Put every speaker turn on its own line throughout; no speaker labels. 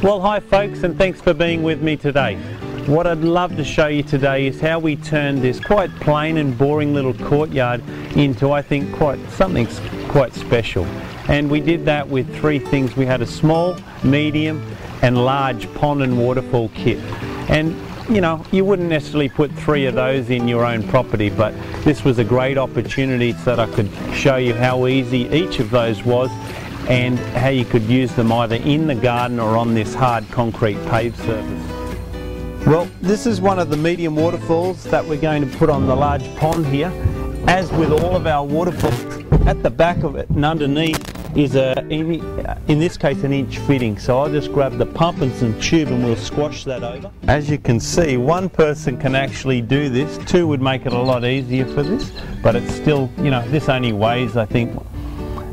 Well, hi folks, and thanks for being with me today. What I'd love to show you today is how we turned this quite plain and boring little courtyard into, I think, something quite special. And we did that with three things. We had a small, medium and large pond and waterfall kit. And you know, you wouldn't necessarily put three of those in your own property, but this was a great opportunity so that I could show you how easy each of those was and how you could use them either in the garden or on this hard concrete paved surface. Well, this is one of the medium waterfalls that we're going to put on the large pond here. As with all of our waterfalls, at the back of it and underneath is in this case an inch fitting. So I'll just grab the pump and some tube and we'll squash that over. As you can see, one person can actually do this. Two would make it a lot easier for this, but it's still, you know, this only weighs, I think,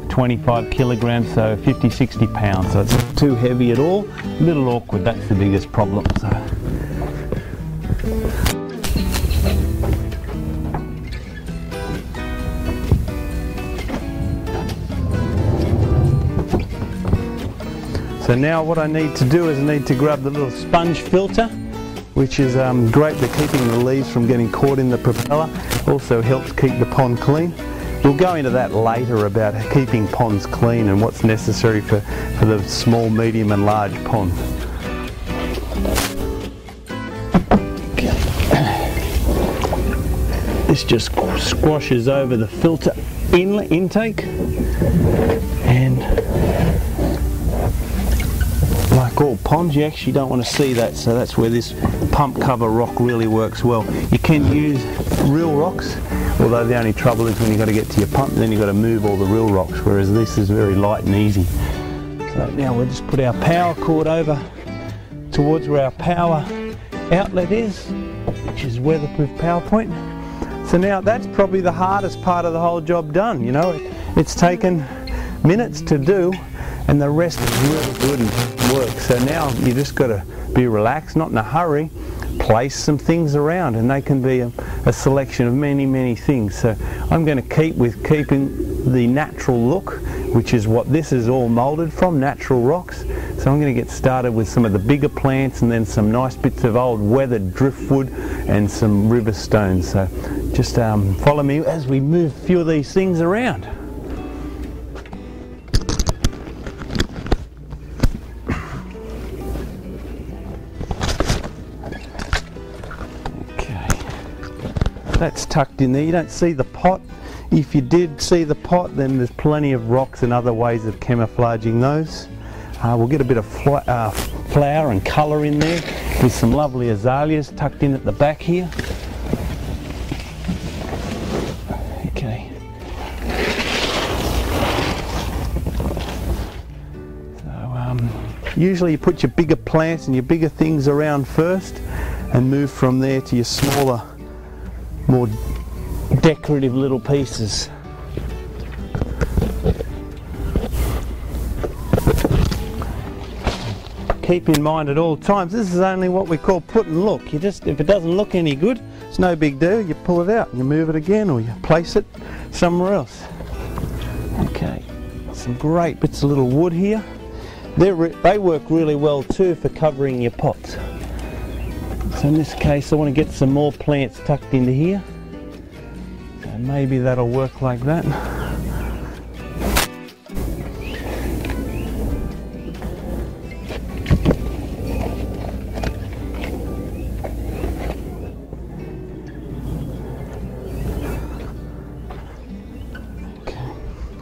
25 kilograms, so 50-60 pounds, so it's not too heavy at all. A little awkward, that's the biggest problem. So now what I need to do is I need to grab the little sponge filter, which is great for keeping the leaves from getting caught in the propeller. Also helps keep the pond clean. We'll go into that later about keeping ponds clean and what's necessary for the small, medium and large pond. Okay. This just squashes over the filter inlet intake, and like all ponds, you actually don't want to see that, so that's where this pump cover rock really works well. You can use real rocks, although the only trouble is when you've got to get to your pump, then you've got to move all the real rocks, whereas this is very light and easy. So now we'll just put our power cord over towards where our power outlet is, which is weatherproof power point. So now that's probably the hardest part of the whole job done. You know, it's taken minutes to do, and the rest is really good and work. So now you just got to be relaxed, not in a hurry, place some things around, and they can be a selection of many things. So I'm going to keep with keeping the natural look, which is what this is all moulded from, natural rocks. So I'm going to get started with some of the bigger plants and then some nice bits of old weathered driftwood and some river stones. So just follow me as we move a few of these things around. That's tucked in there. You don't see the pot. If you did see the pot, then there's plenty of rocks and other ways of camouflaging those. We'll get a bit of flower and colour in there with some lovely azaleas tucked in at the back here. Okay. So usually you put your bigger plants and your bigger things around first and move from there to your smaller, more decorative little pieces. Keep in mind at all times, this is only what we call put and look. You just, if it doesn't look any good, it's no big deal. You pull it out and you move it again, or you place it somewhere else. Okay, some great bits of little wood here. They work really well too for covering your pots. So in this case I want to get some more plants tucked into here, and maybe that'll work like that.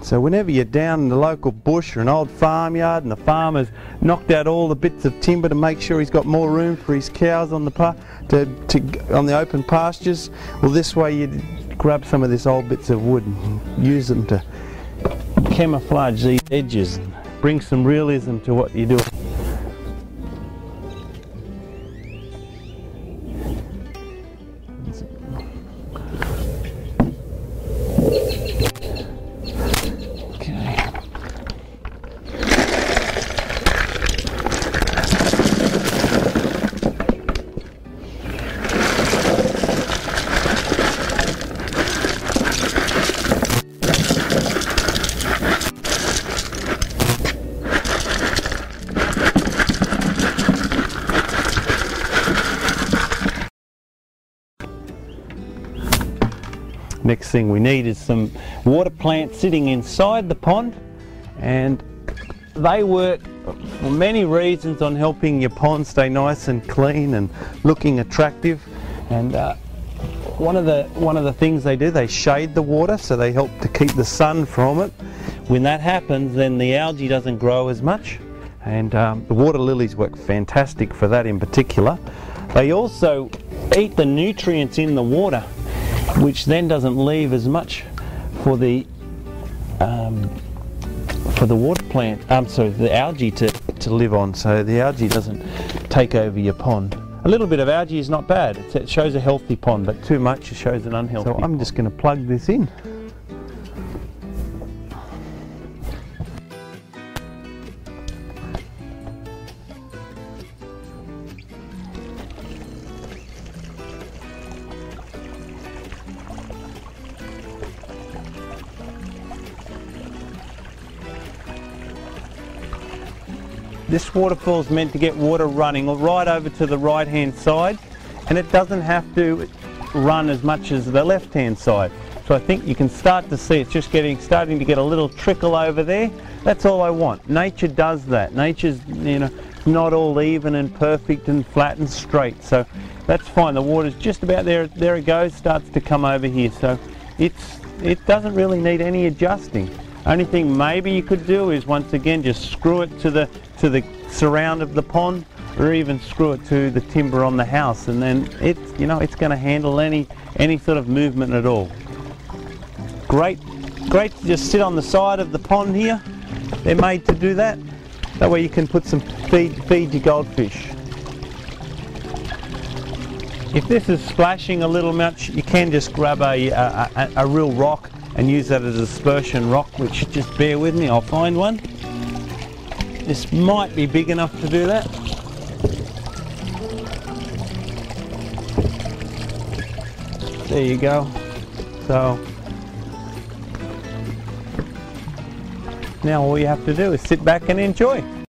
So whenever you're down in the local bush or an old farmyard and the farmer's knocked out all the bits of timber to make sure he's got more room for his cows on the open pastures, well, this way you grab some of these old bits of wood and use them to camouflage these edges and bring some realism to what you're doing. next thing we need is some water plants sitting inside the pond, and they work for many reasons on helping your pond stay nice and clean and looking attractive. And one of the things they do, they shade the water, so they help to keep the sun from it. When that happens, then the algae doesn't grow as much, and the water lilies work fantastic for that in particular. They also eat the nutrients in the water, which then doesn't leave as much for the water plant, the algae to live on, so the algae doesn't take over your pond. A little bit of algae is not bad. It shows a healthy pond, but too much shows an unhealthy pond. So I'm just going to plug this in. This waterfall is meant to get water running right over to the right hand side, and it doesn't have to run as much as the left hand side. So I think you can start to see it's just starting to get a little trickle over there. That's all I want. Nature does that. Nature's, you know, not all even and perfect and flat and straight, so that's fine. The water's just about there. There it goes, starts to come over here. So it doesn't really need any adjusting. Only thing maybe you could do is once again just screw it to the surround of the pond, or even screw it to the timber on the house, and then it's going to handle any sort of movement at all. Great to just sit on the side of the pond here. They're made to do that. That way you can put some feed your goldfish. If this is splashing a little much, you can just grab a real rock and use that as a dispersion rock, which, just bear with me, I'll find one. This might be big enough to do that. There you go. So now all you have to do is sit back and enjoy.